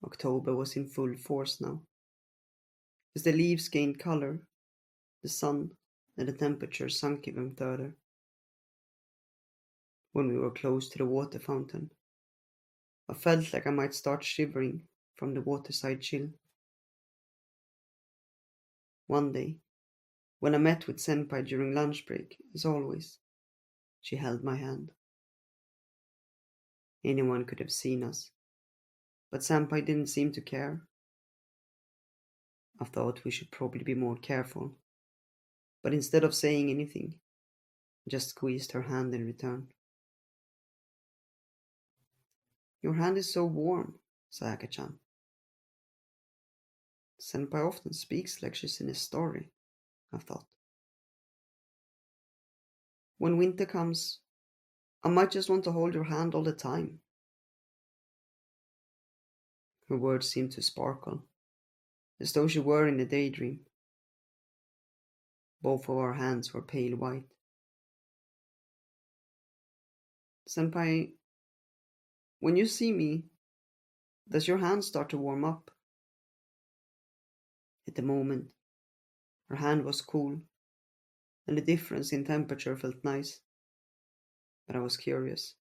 October was in full force now. As the leaves gained color, the sun and the temperature sunk even further. When we were close to the water fountain, I felt like I might start shivering from the waterside chill. One day, when I met with Senpai during lunch break, as always, she held my hand. Anyone could have seen us, but Senpai didn't seem to care. I thought we should probably be more careful, but instead of saying anything, I just squeezed her hand in return. Your hand is so warm, Sayaka-chan. Senpai often speaks like she's in a story, I thought. When winter comes, I might just want to hold your hand all the time. Her words seemed to sparkle, as though she were in a daydream. Both of our hands were pale white. Senpai, when you see me, does your hand start to warm up? At the moment, her hand was cool, and the difference in temperature felt nice. But I was curious.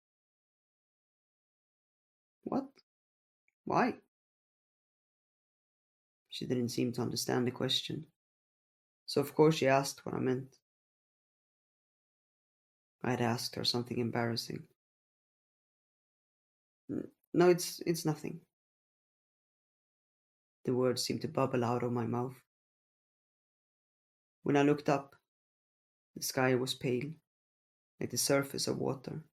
What? Why? She didn't seem to understand the question, so of course she asked what I meant. I had asked her something embarrassing. No, it's nothing. The words seemed to bubble out of my mouth. When I looked up, the sky was pale, like the surface of water.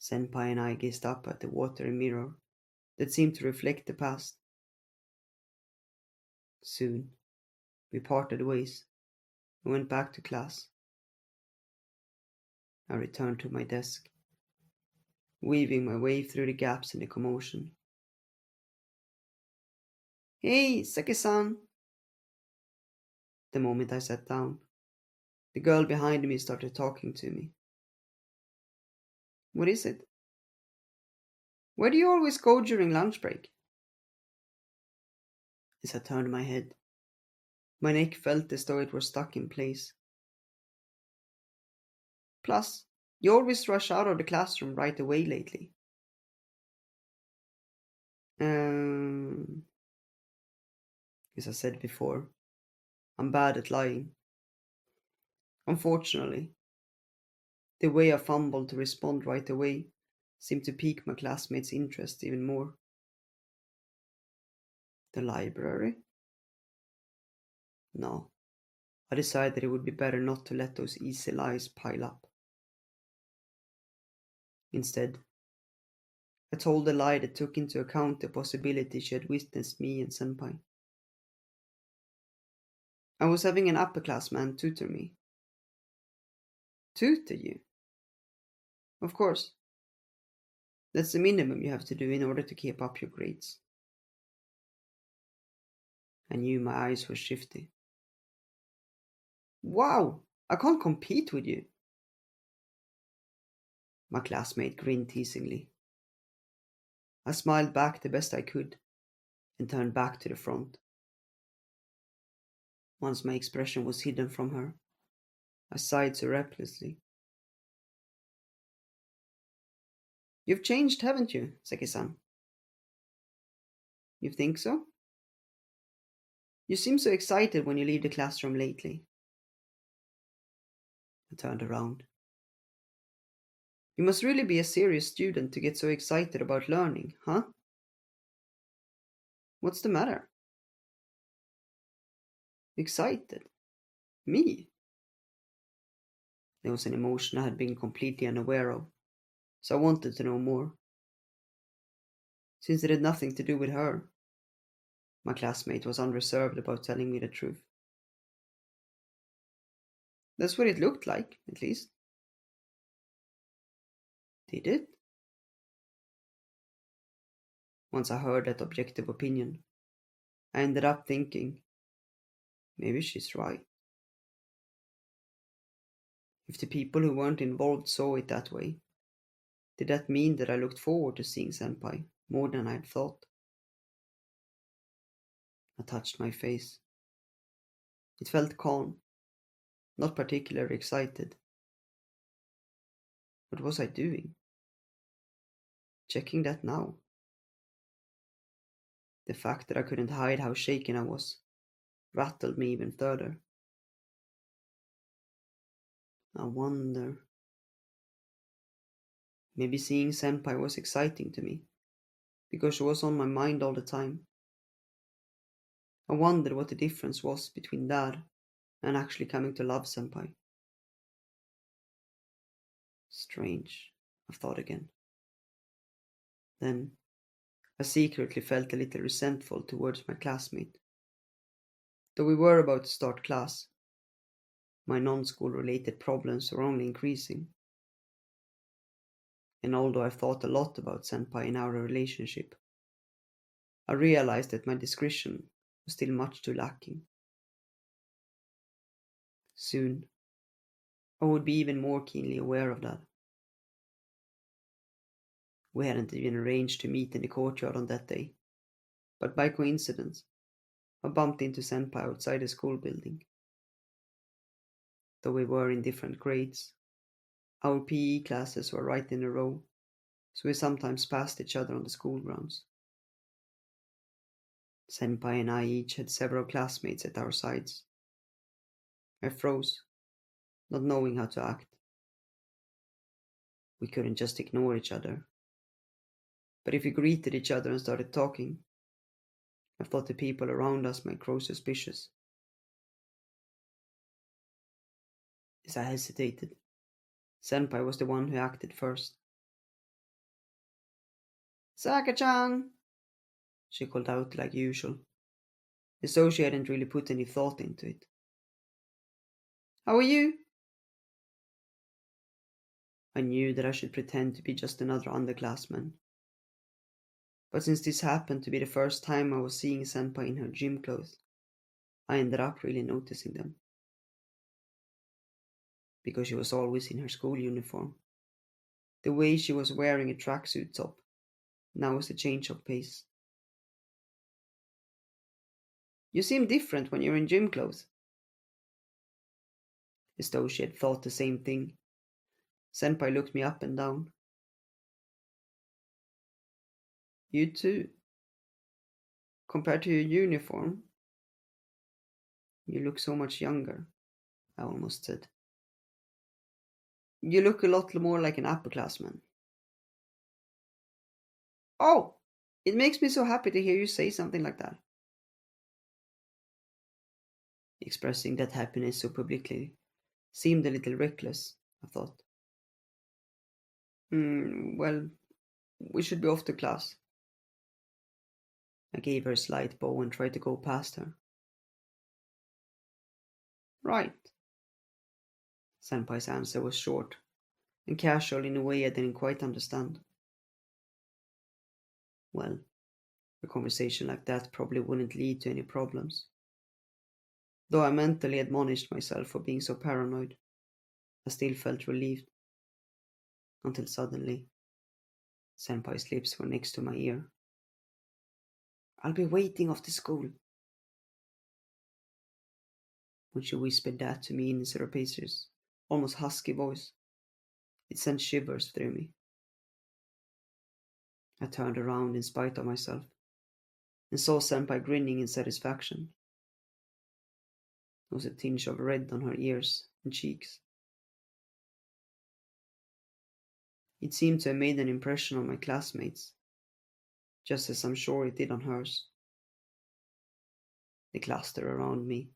Senpai and I gazed up at the watery mirror that seemed to reflect the past. Soon, we parted ways and went back to class. I returned to my desk, weaving my way through the gaps in the commotion. Hey, Seki-san! The moment I sat down, the girl behind me started talking to me. What is it? Where do you always go during lunch break? As I turned my head, my neck felt as though it were stuck in place. Plus, you always rush out of the classroom right away lately. Um, as I said before, I'm bad at lying. Unfortunately, the way I fumbled to respond right away seemed to pique my classmates' interest even more. The library? No, I decided it would be better not to let those easy lies pile up. Instead, I told a lie that took into account the possibility she had witnessed me and Senpai. I was having an upperclassman tutor me. Tutor you? Of course. That's the minimum you have to do in order to keep up your grades. I knew my eyes were shifty. Wow, I can't compete with you. My classmate grinned teasingly. I smiled back the best I could and turned back to the front. Once my expression was hidden from her, I sighed surreptitiously. You've changed, haven't you, Seki-san? You think so? You seem so excited when you leave the classroom lately. I turned around. You must really be a serious student to get so excited about learning, huh? What's the matter? Excited? Me? There was an emotion I had been completely unaware of, so I wanted to know more. Since it had nothing to do with her, my classmate was unreserved about telling me the truth. That's what it looked like, at least. Did it? Once I heard that objective opinion, I ended up thinking, maybe she's right. If the people who weren't involved saw it that way, did that mean that I looked forward to seeing Senpai? more than I'd thought. I touched my face. It felt calm, not particularly excited. What was I doing? Checking that now. The fact that I couldn't hide how shaken I was rattled me even further. I wonder. Maybe seeing Senpai was exciting to me, because she was on my mind all the time. I wondered what the difference was between that and actually coming to love Senpai. Strange, I thought again. Then I secretly felt a little resentful towards my classmate. Though we were about to start class, my non-school related problems were only increasing. And although I thought a lot about Senpai and our relationship, I realized that my discretion was still much too lacking. Soon, I would be even more keenly aware of that. We hadn't even arranged to meet in the courtyard on that day, but by coincidence, I bumped into Senpai outside the school building. Though we were in different grades, our PE classes were right in a row, so we sometimes passed each other on the school grounds. Senpai and I each had several classmates at our sides. I froze, not knowing how to act. We couldn't just ignore each other. But if we greeted each other and started talking, I thought the people around us might grow suspicious. As I hesitated, Senpai was the one who acted first. Sayaka-chan! She called out like usual, as though she hadn't really put any thought into it. How are you? I knew that I should pretend to be just another underclassman. But since this happened to be the first time I was seeing Senpai in her gym clothes, I ended up really noticing them. Because she was always in her school uniform. The way she was wearing a tracksuit top now was a change of pace. You seem different when you're in gym clothes. As though she had thought the same thing, Senpai looked me up and down. You too. Compared to your uniform, you look so much younger, I almost said. You look a lot more like an upperclassman. Oh, it makes me so happy to hear you say something like that. Expressing that happiness so publicly seemed a little reckless, I thought. Well, we should be off to class. I gave her a slight bow and tried to go past her. Right. Senpai's answer was short and casual in a way I didn't quite understand. Well, a conversation like that probably wouldn't lead to any problems. Though I mentally admonished myself for being so paranoid, I still felt relieved. Until suddenly, Senpai's lips were next to my ear. I'll be waiting after school. When she whispered that to me in a surreptitious, almost husky voice, it sent shivers through me. I turned around in spite of myself and saw Senpai grinning in satisfaction. There was a tinge of red on her ears and cheeks. It seemed to have made an impression on my classmates, just as I'm sure it did on hers. They clustered around me,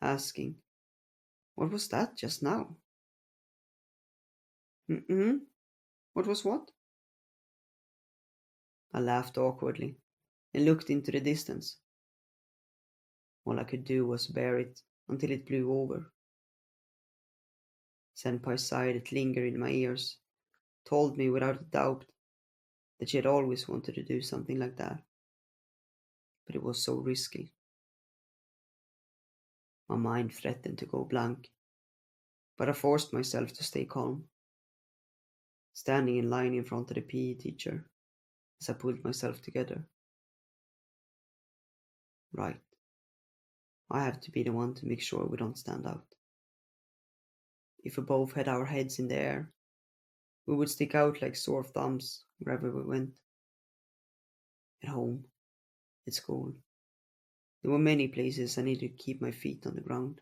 asking, "What was that just now?" Mm-hmm. What was what? I laughed awkwardly and looked into the distance. All I could do was bear it until it blew over. Senpai's sigh that lingered in my ears told me without a doubt that she had always wanted to do something like that. But it was so risky. My mind threatened to go blank, but I forced myself to stay calm. Standing in line in front of the PE teacher, as I pulled myself together. Right, I have to be the one to make sure we don't stand out. If we both had our heads in the air, we would stick out like sore thumbs wherever we went. At home, at school. There were many places I needed to keep my feet on the ground.